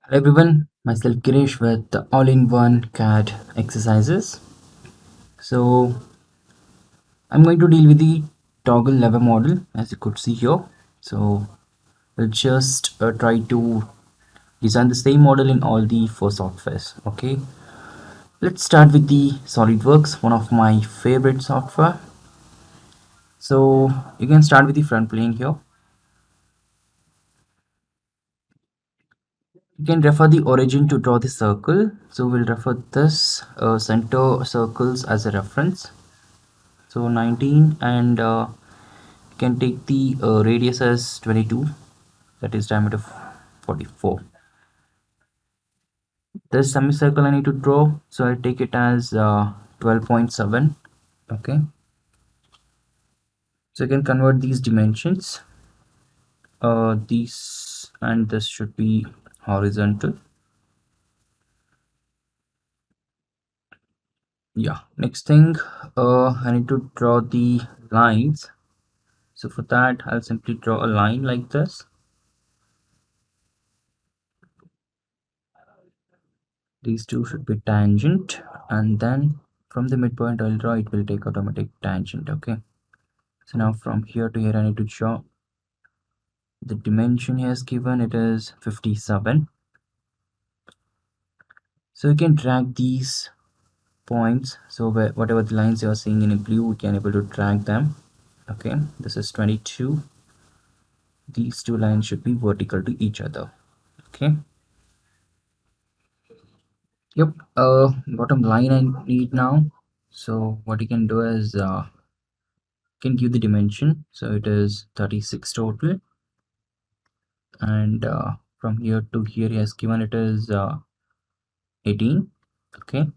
Hello everyone, myself Girish with the all-in-one CAD exercises. So I'm going to deal with the toggle lever model as you could see here. So we'll just try to design the same model in all the four softwares. Okay, let's start with the Solidworks, one of my favorite software. So you can start with the front plane here. You can refer the origin to draw the circle. So we'll refer this center circles as a reference. So 19 and can take the radius as 22, that is diameter 44. This semicircle I need to draw, so I take it as 12.7. Okay, so I can convert these dimensions. These and this should be horizontal. Yeah, next thing, I need to draw the lines. So for that I'll simply draw a line like this. These two should be tangent, and then from the midpoint I'll draw, it will take automatic tangent. Okay, so now from here to here I need to draw the dimension he has given, it is 57. So you can drag these points, so whatever the lines you are seeing in blue, we can able to drag them. Okay, this is 22. These two lines should be vertical to each other. Okay, yep. Bottom line I need now. So what you can do is can give the dimension, so it is 36 total, and from here to here he has given it is 18. Okay, you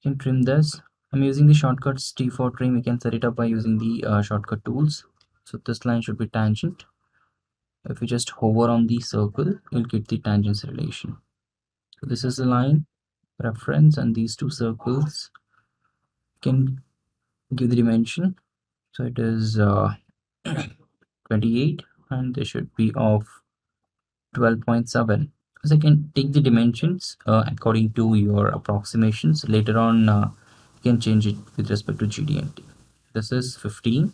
can trim this. I'm using the shortcuts T for trim. You can set it up by using the shortcut tools. So this line should be tangent. If you just hover on the circle, you'll get the tangents relation. So this is the line reference, and these two circles can give the dimension. So it is 28, and they should be of 12.7. So you can take the dimensions according to your approximations. Later on, you can change it with respect to GD&T. This is 15.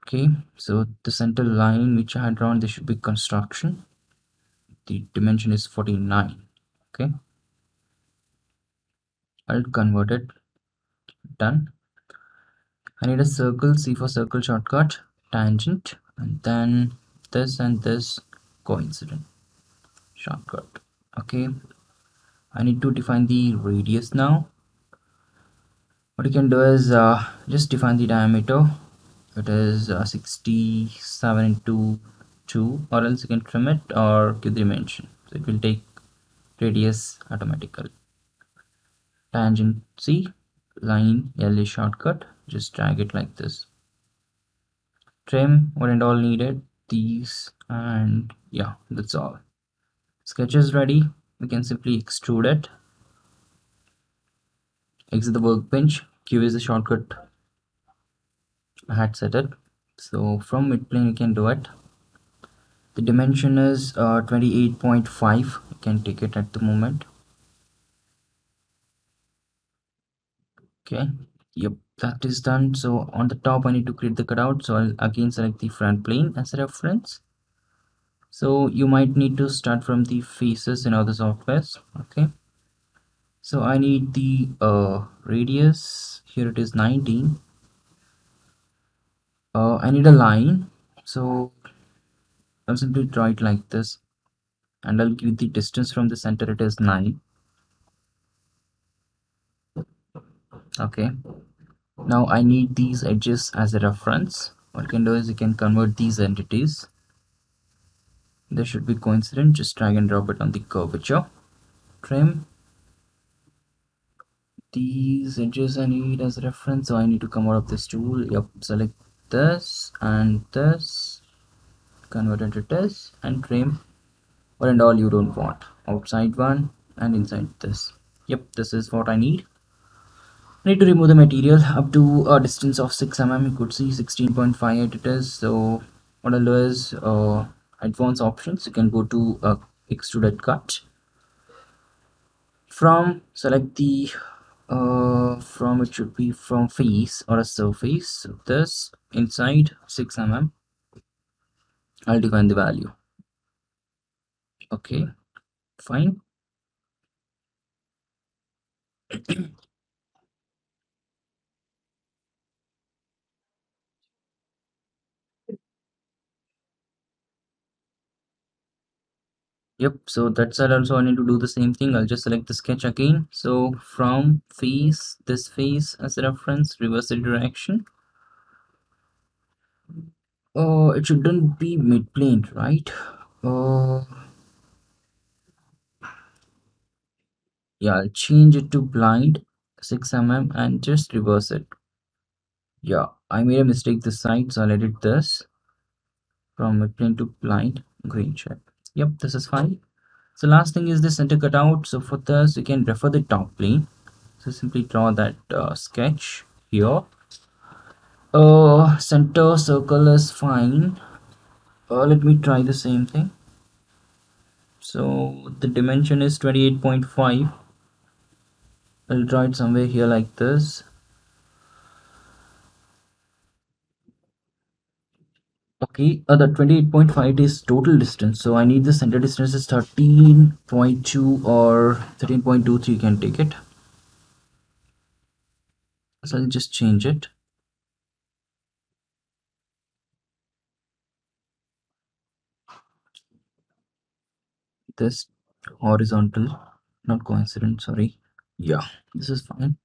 Okay, so the center line which I had drawn, this should be construction. The dimension is 49. Okay, I'll convert it. Done. I need a circle. C for circle shortcut, tangent, and then this and this coincident shortcut. Okay, I need to define the radius now. What you can do is just define the diameter. It is 67 into 2, or else you can trim it or give the dimension. So it will take radius automatically. Tangent C, line LA shortcut, just drag it like this. Trim what and all needed, these, and yeah, that's all. Sketch is ready. We can simply extrude it. Exit the workbench. Q is the shortcut I had set it. So from midplane you can do it. The dimension is 28.5. You can take it at the moment. Okay, yep, that is done. So on the top I need to create the cutout, so I'll again select the front plane as a reference. So you might need to start from the faces in other softwares. Okay, so I need the radius. Here it is 19. I need a line, so I'll simply draw it like this, and I'll give the distance from the center, it is 9. Okay, now I need these edges as a reference. What you can do is you can convert these entities. They should be coincident. Just drag and drop it on the curvature. Trim. These edges I need as a reference, so I need to come out of this tool. Yep, select this and this, convert it to this, and trim what and all you don't want. Outside one and inside this. Yep, this is what I need. I need to remove the material up to a distance of 6 mm. You could see 16.58 it is. So what I'll do is advanced options. You can go to extruded cut. From select the from it should be from face or a surface. So this inside 6 mm. I'll define the value. Okay, fine. Yep, so that's it. Also I need to do the same thing. I'll just select the sketch again. So from face, this face as a reference, reverse the direction. It shouldn't be mid plane, right? uh yeah, I'll change it to blind 6 mm and just reverse it. Yeah, I made a mistake this side, so I'll edit this from mid plane to blind green check. Yep, this is fine. So last thing is the center cutout. So for this you can refer the top plane. So simply draw that sketch here. Center circle is fine. Let me try the same thing. So the dimension is 28.5. I'll draw it somewhere here like this. Okay, the 28.5 is total distance, so I need the center distance is 13.2 or 13.23. You can take it. So I'll just change it. This horizontal, not coincident, sorry. Yeah, this is fine.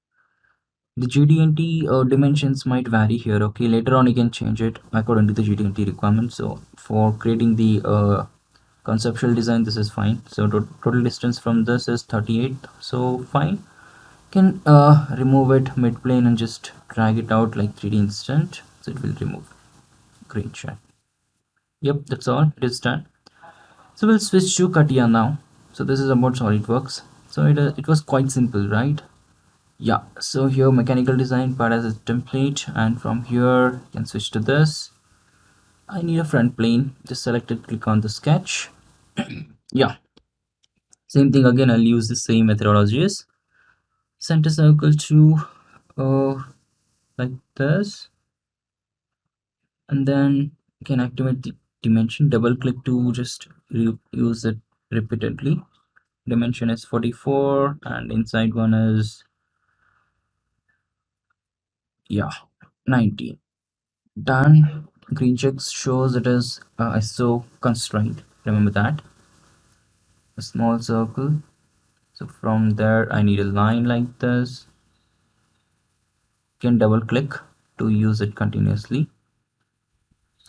The GD&T dimensions might vary here. Okay, later on you can change it according to the GD&T requirements. So for creating the conceptual design, this is fine. So total distance from this is 38. So fine. You can remove it mid plane and just drag it out like 3D instant. So it will remove. Great shot. Yep, that's all. It is done. So we'll switch to Catia now. So this is about SolidWorks. So it was quite simple, right? Yeah, so here mechanical design part as a template, and from here you can switch to this. I need a front plane. Just select it, click on the sketch. Yeah, same thing again. I'll use the same methodologies. Center circle to like this, and then you can activate the dimension. Double click to just use it repeatedly. Dimension is 44 and inside one is, yeah, 19. Done. Green checks shows it is ISO constraint. Remember that. A small circle. So from there I need a line like this. You can double click to use it continuously.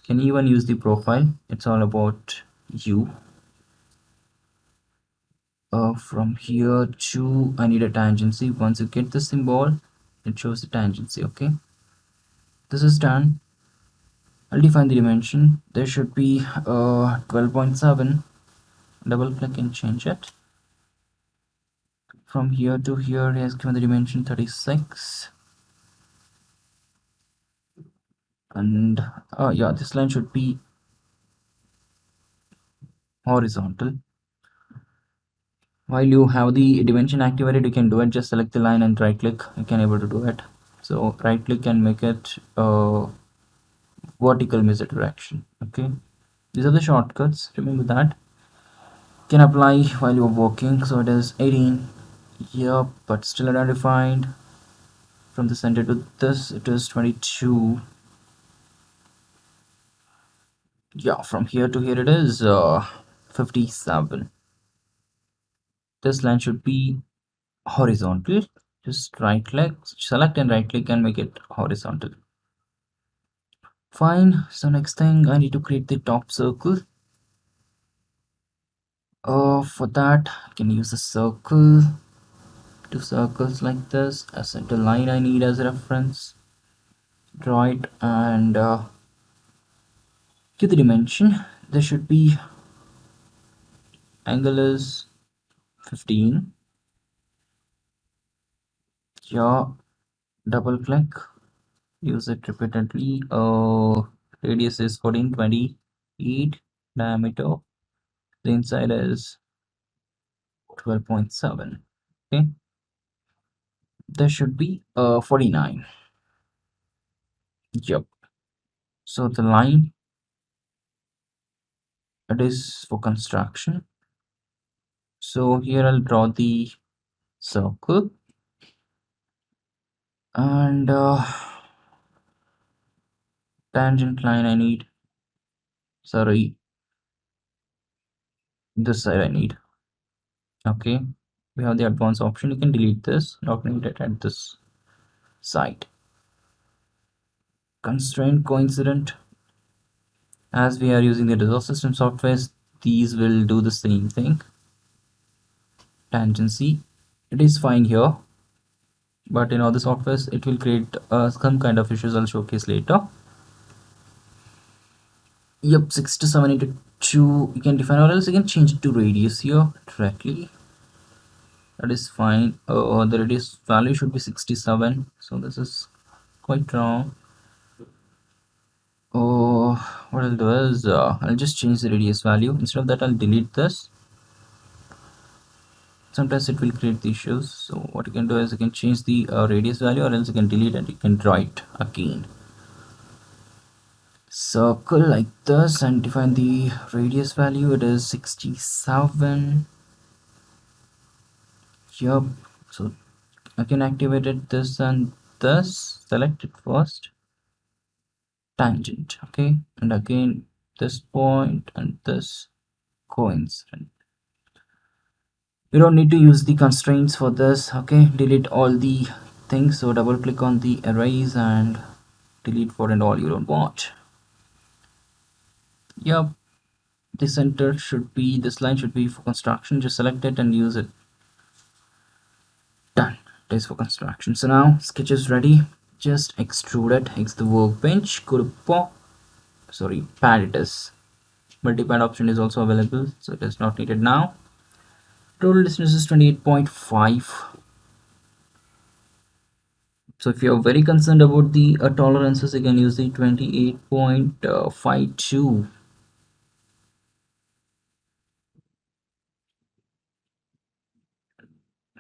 Can even use the profile. It's all about you. From here to I need a tangency. Once you get the symbol, it shows the tangency. Okay, this is done. I'll define the dimension. There should be 12.7. Double click and change it. From here to here he has given the dimension 36. And yeah, this line should be horizontal. While you have the dimension activated, you can do it. Just select the line and right click. You can able to do it. So right click and make it vertical measure direction. Okay, these are the shortcuts, remember that. Can apply while you're working. So it is 18. Yep, but still undefined. From the center to this it is 22. Yeah, from here to here it is 57. This line should be horizontal. Just right click, select and right click and make it horizontal. Fine. So next thing I need to create the top circle. For that I can use a circle. Two circles like this. A center line I need as a reference. Draw it and give the dimension. There should be angle is 15. Yeah, double click, use it repeatedly. Radius is 1420. 8 diameter. The inside is 12.7. Okay, there should be 49. Yep. So the line, it is for construction. So here I'll draw the circle, and tangent line I need, sorry, this side I need. Okay, we have the advanced option. You can delete this, not needed at this side. Constraint coincident, as we are using the resource system software, these will do the same thing. Tangency, it is fine here, but in other softwares it will create some kind of issues I'll showcase later. Yep, 6 to 7 into 2 you can define, or else you can change it to radius here directly. That is fine. The radius value should be 67, so this is quite wrong. Oh, what I'll do is I'll just change the radius value. Instead of that, I'll delete this. Sometimes it will create the issues. So what you can do is you can change the radius value, or else you can delete and you can draw it again. Circle like this and define the radius value. It is 67. Yup. So I can activate it, this and this. Select it first. Tangent. Okay, and again this point and this coincident. You don't need to use the constraints for this. Okay, delete all the things. So double click on the erase and delete for and all you don't want. Yep, the center should be, this line should be for construction. Just select it and use it. Done. It is for construction. So now sketch is ready. Just extrude it. Exit the workbench. Go to pad it is. Multi-pad option is also available, so it is not needed now. Total distance is 28.5. So if you're very concerned about the tolerances, you can use the 28.52.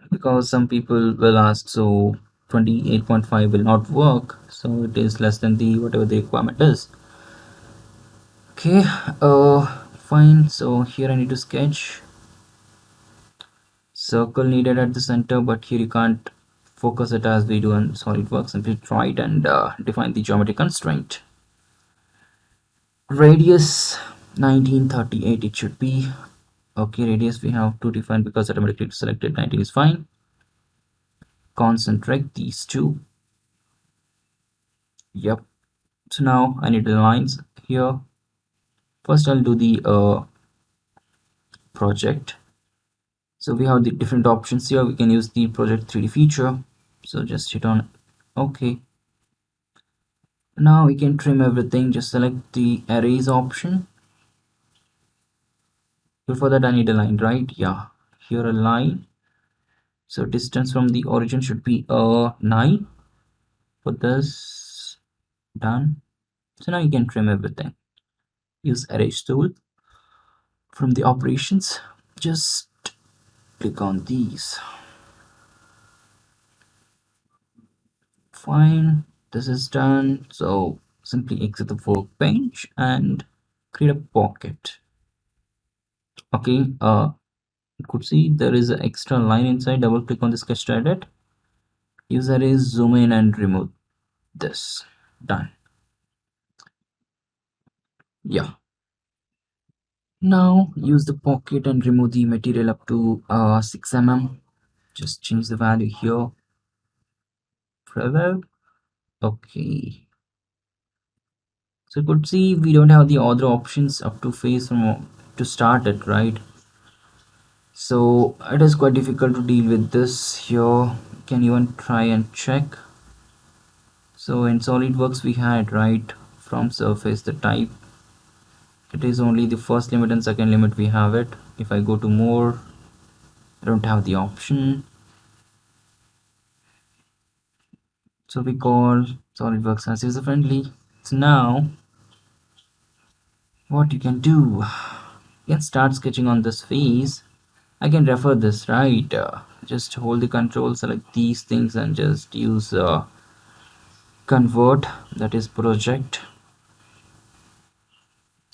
Because some people will ask, so 28.5 will not work, so it is less than the whatever the requirement is. Okay, fine. So here I need to sketch circle needed at the center, but here you can't focus it as we do in Solidworks. Simply try it and define the geometry constraint. Radius 1938 it should be. Okay, radius we have to define because automatically selected 19 is fine. Concentrate these two. Yep. So now I need the lines here. First I'll do the project. So we have the different options here. We can use the project 3D feature. So just hit on OK. Now we can trim everything. Just select the erase option. Before that I need a line, right? Yeah, here a line. So distance from the origin should be 9. For this, done. So now you can trim everything. Use erase tool. From the operations, just click on these. Fine, this is done. So simply exit the workbench and create a pocket. Okay, you could see there is an extra line inside. Double click on the sketch to edit. Use erase, zoom in and remove this. Done. Yeah. Now use the pocket and remove the material up to 6 mm. Just change the value here. Further. Okay. So you could see we don't have the other options up to face from to start it, right? So it is quite difficult to deal with this here. You can even try and check. So in SolidWorks we had, right, from surface the type. It is only the first limit and second limit we have it. If I go to more, I don't have the option. So we call SolidWorks as user friendly. So now what you can do, you can start sketching on this face. I can refer this, right? Just hold the control, select these things, and just use convert, that is project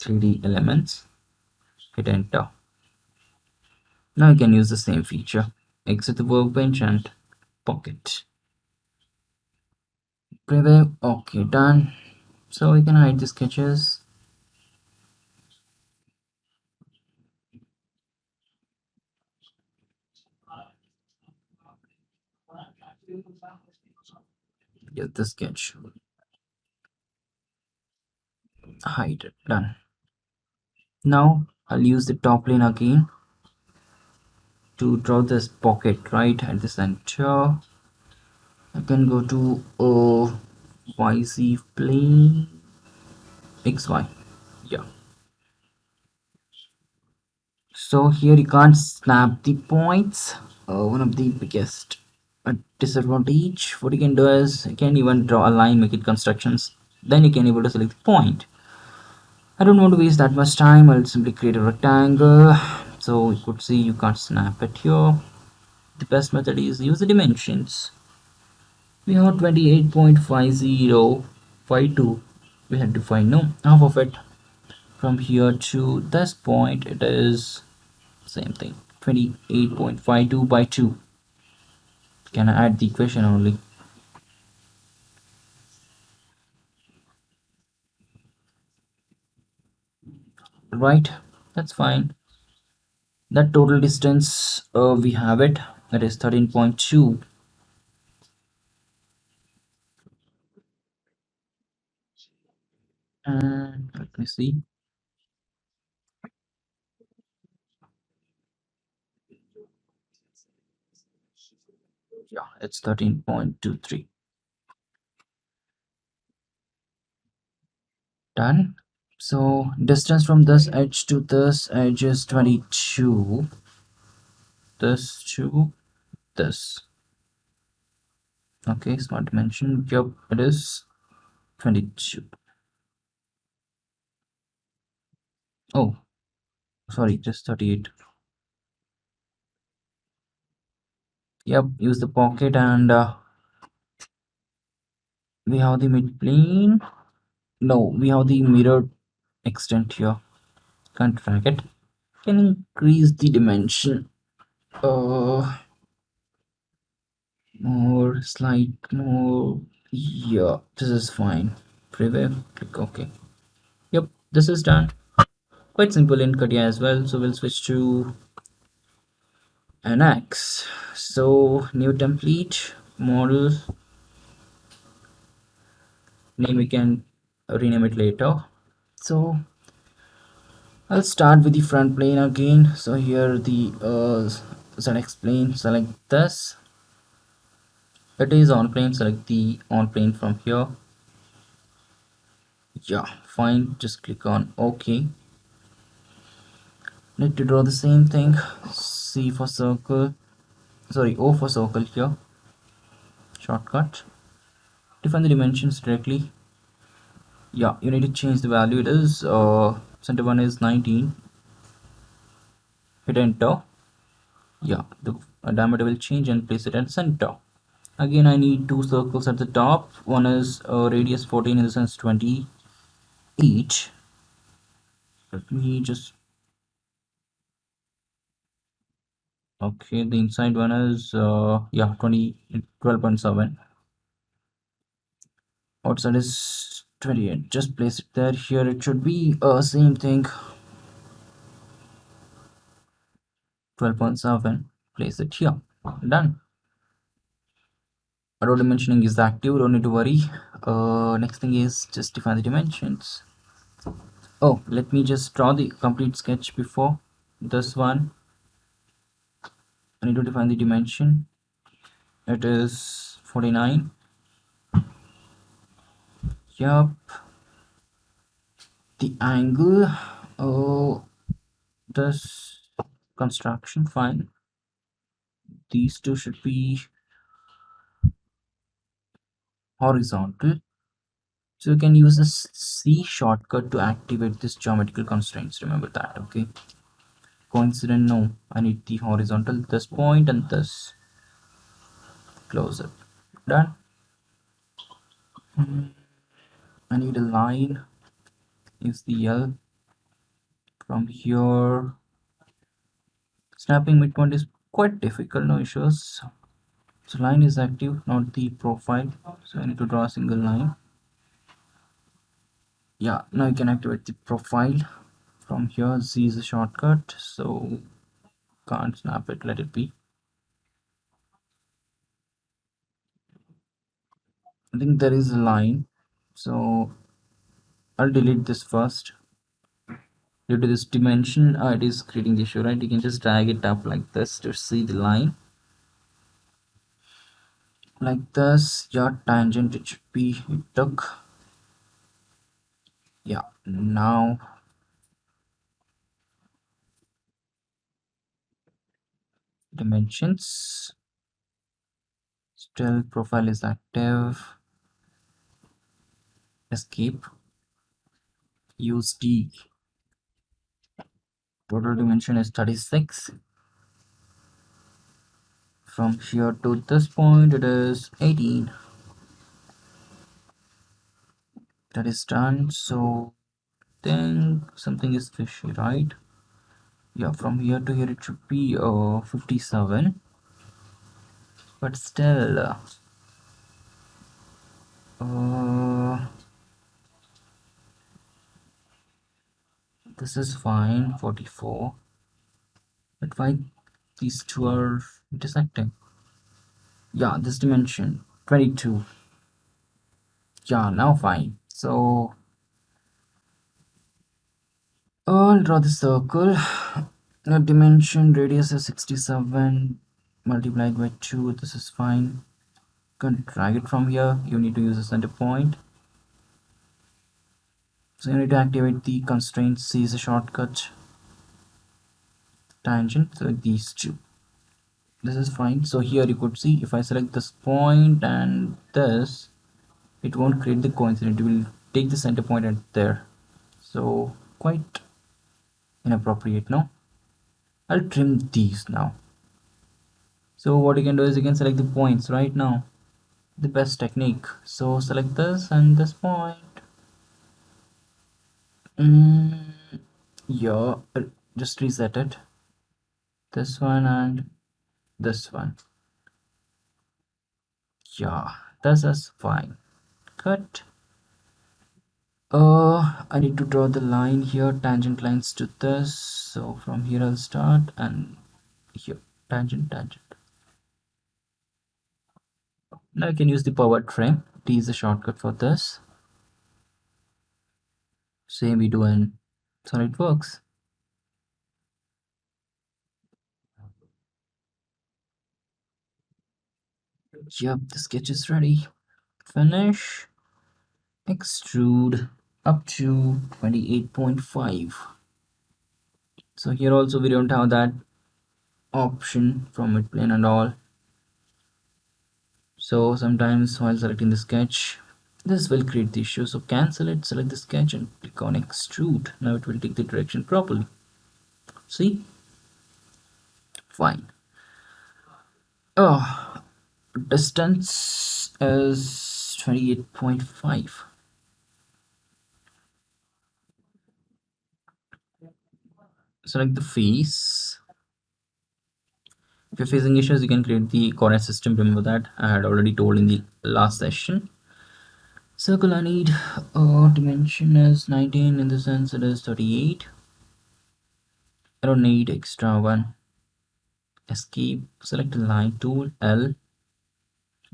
3D elements. Hit enter. Now you can use the same feature. Exit the workbench and pocket. Preview. Okay, done. So we can hide the sketches. Get the sketch. Hide it. Done. Now I'll use the top plane again to draw this pocket right at the center. I can go to YZ plane, XY. Yeah. So here you can't snap the points. One of the biggest disadvantage. What you can do is you can even draw a line, make it constructions. Then you can able to select the point. I don't want to waste that much time. I'll simply create a rectangle. So you could see you can't snap it here. The best method is use the dimensions. We have 28.5052. We had to find no half of it. From here to this point, it is same thing, 28.52 by 2. Can I add the equation only? Right, that's fine. That total distance, we have it, that is 13.2. And let me see. Yeah, it's 13.23. Done. So distance from this edge to this edge is 22. This to this. Okay, smart dimension. Yep, it is 22. Oh, sorry, just 38. Yep, use the pocket and we have the mid plane. No, we have the mirrored extent here. Can't track it. Can increase the dimension. More, slight more. Yeah, this is fine. Preview, click OK. Yep, this is done. Quite simple in Catia as well. So we'll switch to NX. So new template, model, name we can rename it later. So I'll start with the front plane again. So here the ZX plane, select this. It is on plane, select the on plane from here. Yeah, fine, just click on OK. Need to draw the same thing. C for circle, sorry, O for circle here. Shortcut. Define the dimensions directly. Yeah, you need to change the value. It is center one is 19. Hit enter. Yeah, the diameter will change and place it at center. Again, I need two circles at the top. One is radius 14, in the sense 20 each. Let me just, okay, the inside one is yeah, 12.7. Outside is 28. Just place it there. Here it should be same thing, 12.7. Place it here. Done. Row dimensioning is active, don't need to worry. Next thing is just define the dimensions. Oh, let me just draw the complete sketch before this one. I need to define the dimension. It is 49. Yup. The angle, oh, this construction, fine. These two should be horizontal. So you can use the C shortcut to activate this geometrical constraints. Remember that, okay? Coincident, no. I need the horizontal, this point and this. Close it. Done. I need a line. Use the L. From here, snapping midpoint is quite difficult, no issues. So line is active, not the profile. So I need to draw a single line. Yeah, now you can activate the profile. From here, Z is a shortcut, so can't snap it, let it be. I think there is a line, so I'll delete this first. Due to this dimension, it is creating the issue, right? You can just drag it up like this to see the line. Like this, your tangent, it should be, it took. Yeah, now dimensions. Still profile is active. Escape. Use D. Total dimension is 36. From here to this point it is 18. That is done. So think something is fishy, right? Yeah, from here to here it should be 57. But still uh, this is fine, 44. But why these two are intersecting? Yeah, this dimension 22. Yeah, now fine. So I'll draw the circle. The dimension radius is 67 multiplied by 2. This is fine. Can drag it from here. You need to use a center point. So you need to activate the constraint. C is a shortcut. Tangent. So these two. This is fine. So here you could see if I select this point and this, it won't create the coincident. It will take the center point at there. So quite inappropriate now. I'll trim these now. So what you can do is you can select the points right now. The best technique. So select this and this point. Yeah, just reset it. This one and this one. Yeah, this is fine. Cut. I need to draw the line here, tangent lines to this. So from here I'll start and here, tangent, tangent. Now I can use the power trim. T is the shortcut for this. Same we do in Solidworks. Yep, the sketch is ready. Finish. Extrude up to 28.5. So here also we don't have that option from midplane and all. So sometimes while selecting the sketch, this will create the issue. So cancel it, select the sketch and click on extrude. Now it will take the direction properly. See? Fine. Oh, distance is 28.5. Select the face. If you're facing issues, you can create the coordinate system. Remember that I had already told in the last session. Circle I need dimension is 19, in the sense it is 38. I don't need extra one. Escape, select the line tool, L,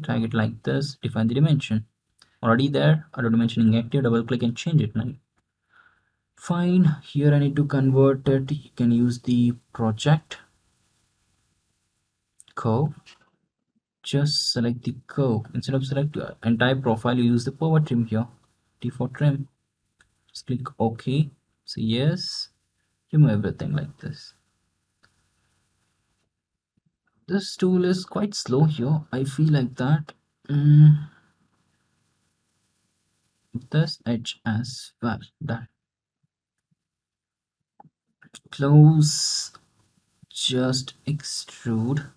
drag it like this, define the dimension. Already there, auto dimensioning active, double click and change it now. Fine, here I need to convert it. You can use the project curve. Just select the curve. Instead of select entire profile, you use the power trim here. T for trim. Just click OK. So yes, remove everything like this. This tool is quite slow here. I feel like that. this edge as well. Done. Close, just extrude.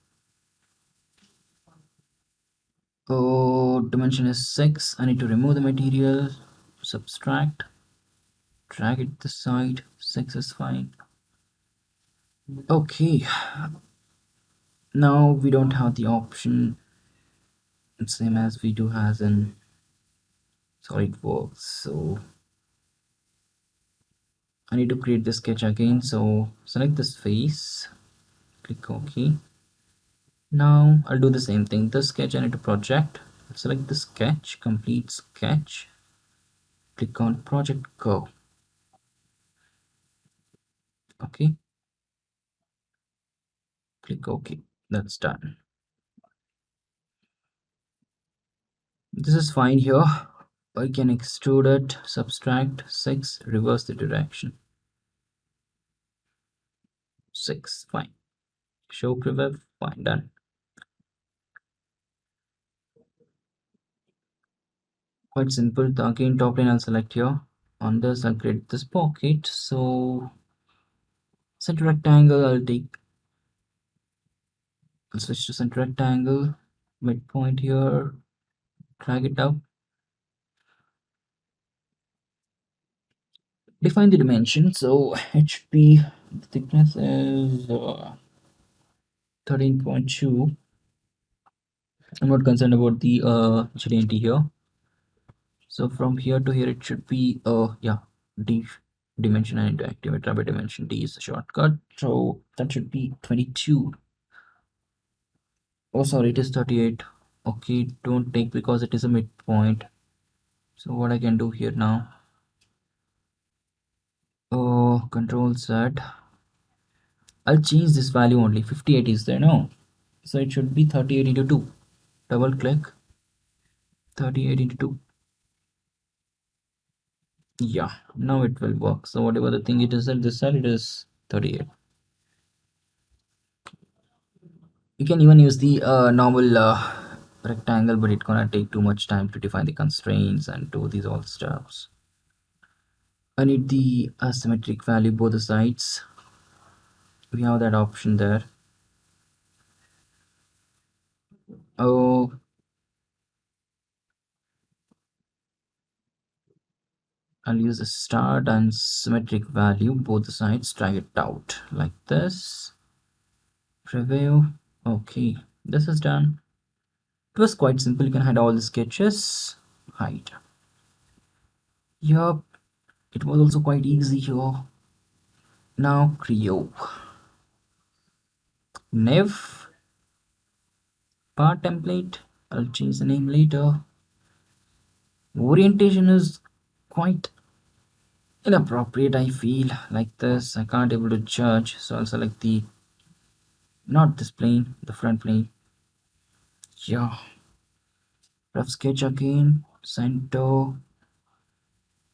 Oh, dimension is 6. I need to remove the material, subtract, drag it this side. 6 is fine. Okay, now we don't have the option same as we do as in Solidworks. So I need to create the sketch again. So select this face, click OK. Now I'll do the same thing. The sketch I need to project. Select the sketch, complete sketch. Click on project, go. Okay. Click OK. That's done. This is fine here. I can extrude it, subtract 6, reverse the direction. 6, fine. Show preview, fine, done. Quite simple. Again, top line I'll select here. On this, I'll create this pocket. So center rectangle, I'll switch to center rectangle, midpoint here, drag it up. Define the dimension. So HP, the thickness is 13.2. I'm not concerned about the GDNT here. So from here to here, it should be yeah, D dimension. I need to activate rabbit dimension. D is the shortcut. So that should be 22. Oh, sorry, it is 38. Okay, don't take because it is a midpoint. So what I can do here now? Oh, control Z. I'll change this value only. 58 is there now. So it should be 38 into 2. Double click. 38 into 2. Yeah, now it will work. So whatever the thing it is at this side, it is 38. You can even use the normal rectangle, but it's gonna take too much time to define the constraints and do these all steps. I need the asymmetric value both the sides. We have that option there. Oh, I'll use the start and symmetric value both the sides, drag it out like this. Preview. Okay, this is done. It was quite simple. You can hide all the sketches. Hide. Yup, it was also quite easy here. Now Creo. Nev part template. I'll change the name later. Orientation is quite inappropriate. I feel like this. I can't able to judge. So I'll select the not this plane, the front plane. Yeah. Rough sketch again. Center.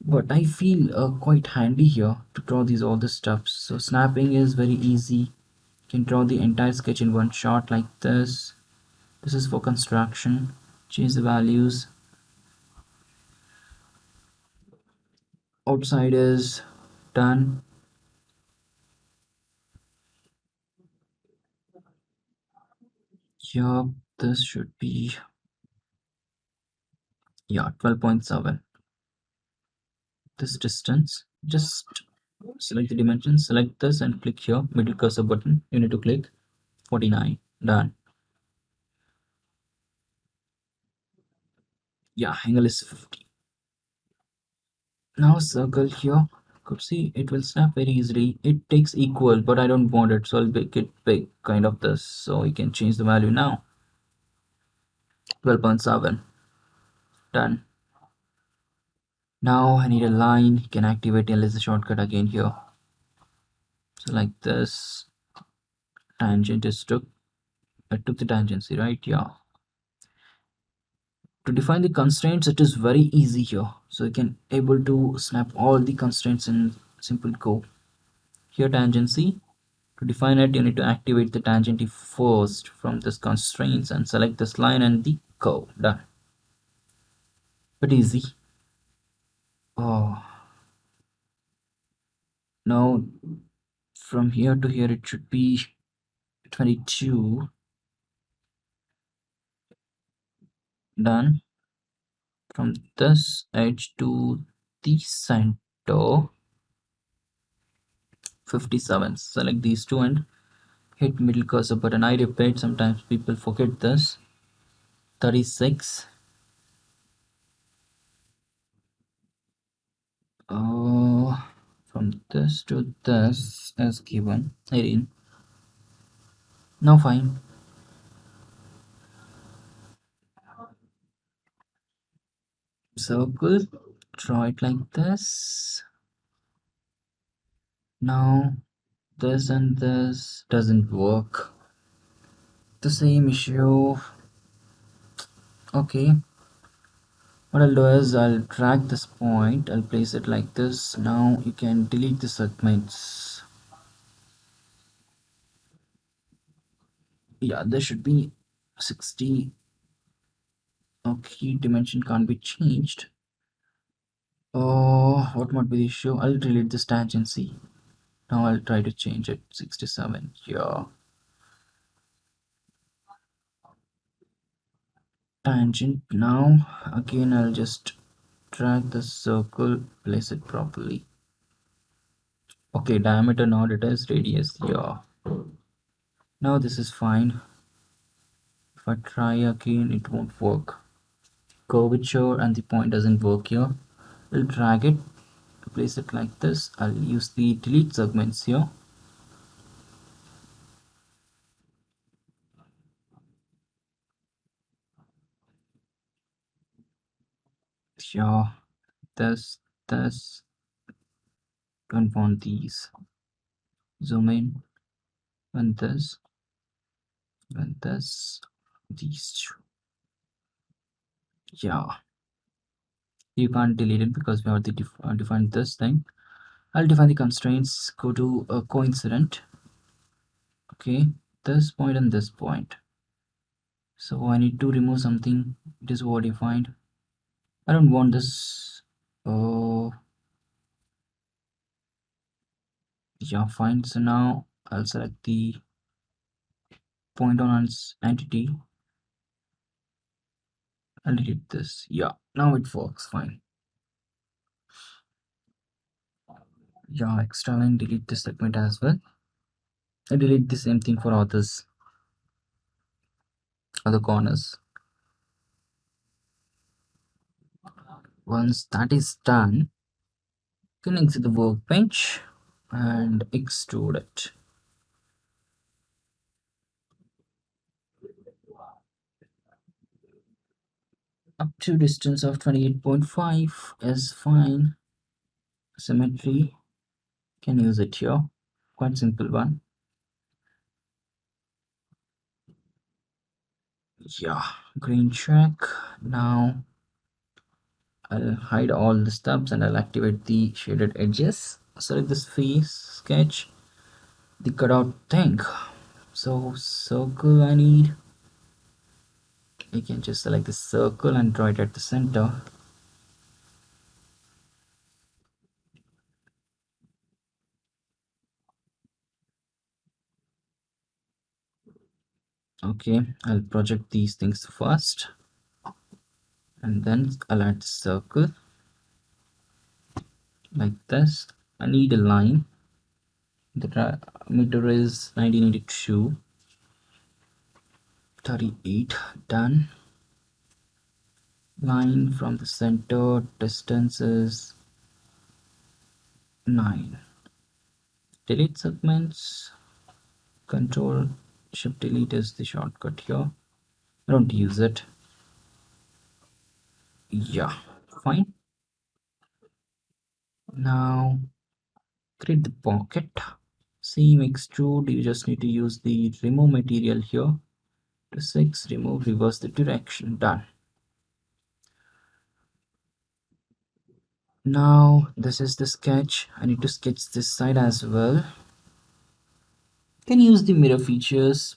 But I feel quite handy here to draw these all the stuffs. So snapping is very easy. You can draw the entire sketch in one shot like this. This is for construction. Change the values. Outside is done. Yup, this should be, yeah, 12.7. This distance, just select the dimension, select this and click here, middle cursor button. You need to click 49. Done. Yeah, angle is 50. Now circle here. Could see it will snap very easily. It takes equal, but I don't want it, so I'll make it big, kind of this. So you can change the value now. 12.7. Done. Now I need a line. You can activate a laser shortcut again here. So like this. Tangent is took. I took the tangency, right? Yeah. To define the constraints, it is very easy here. So you can able to snap all the constraints in simple go. Here tangency. To define it, you need to activate the tangent first from this constraints and select this line and the curve. Done. But easy. Oh, now from here to here it should be 22. Done. From this edge to the center, 57. Select these two and hit middle cursor button. I repeat, sometimes people forget this. 36. From this to this as given. 18. Now fine. Circle. Draw it like this. Now this and this doesn't work. The same issue. Okay. What I'll do is I'll drag this point. I'll place it like this. Now you can delete the segments. Yeah, there should be 60. Okay, dimension can't be changed. Oh, what might be the issue? I'll delete this tangency. Now I'll try to change it. 67. Yeah. Tangent. Now again I'll just drag the circle, place it properly. Okay, diameter not it is radius. Yeah. Now this is fine. If I try again, it won't work. Curvature and the point doesn't work here. I'll drag it, place it like this. I'll use the delete segments here. Yeah, this, don't want these. Zoom in, and this, and this, these two. Yeah, you can't delete it because we already defined this thing. I'll define the constraints, go to a coincident. Okay, this point and this point. So I need to remove something. It is over defined. I don't want this. Oh, yeah, fine. So now I'll select the point on its entity. I'll delete this. Yeah, now it works fine. Yeah, extra line, delete this segment as well. I delete the same thing for others, other corners. Once that is done, you can exit the workbench and extrude it. Up to distance of 28.5 is fine. Symmetry, can use it here. Quite simple one. Yeah, green check. Now I'll hide all the stubs and I'll activate the shaded edges. Select this face sketch, the cutout thing. So circle I need. You can just select the circle and draw it at the center. Okay, I'll project these things first and then I'll add the circle like this. I need a line. The diameter is 1982. 38. Done. Line from the center, distance is 9. Delete segments. Control Shift Delete is the shortcut here. I don't use it. Yeah, fine. Now create the pocket. Seam extrude. You just need to use the remove material here. To 6, remove, reverse the direction. Done. Now this is the sketch. I need to sketch this side as well. Can use the mirror features.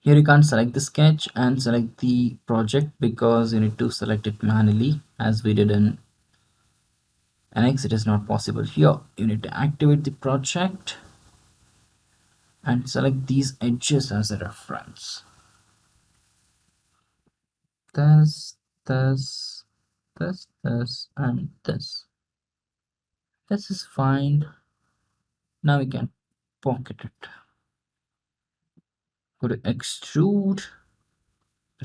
Here you can't select the sketch and select the project because you need to select it manually as we did in NX. It is not possible here. You need to activate the project and select these edges as a reference. This, this, this, and this. This is fine. Now we can pocket it. Go to extrude,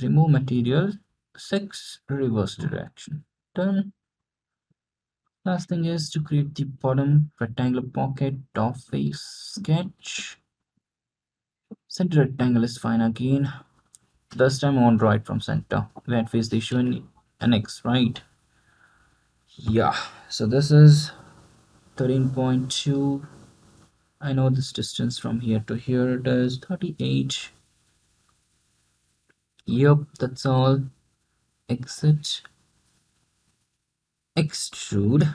remove material, 6, reverse direction. Done. Last thing is to create the bottom rectangular pocket, top face sketch. Center rectangle is fine again. This time on right from center. We had faced the issue in NX, right? Yeah. So this is 13.2. I know this distance from here to here, it is 38. Yep, that's all. Exit, extrude.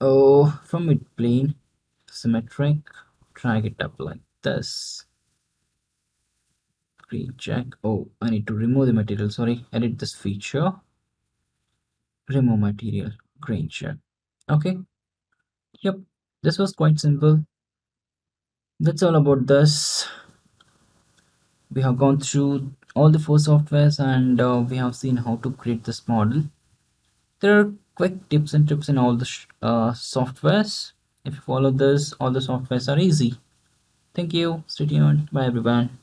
Oh, from mid plane, symmetric, drag it up like this. Green check. Oh, I need to remove the material. Sorry, edit this feature. Remove material, green check. Okay, yep, this was quite simple. That's all about this. We have gone through all the 4 softwares and we have seen how to create this model. There are quick tips and tricks in all the softwares. If you follow this, all the softwares are easy. Thank you. Stay tuned. Bye everyone.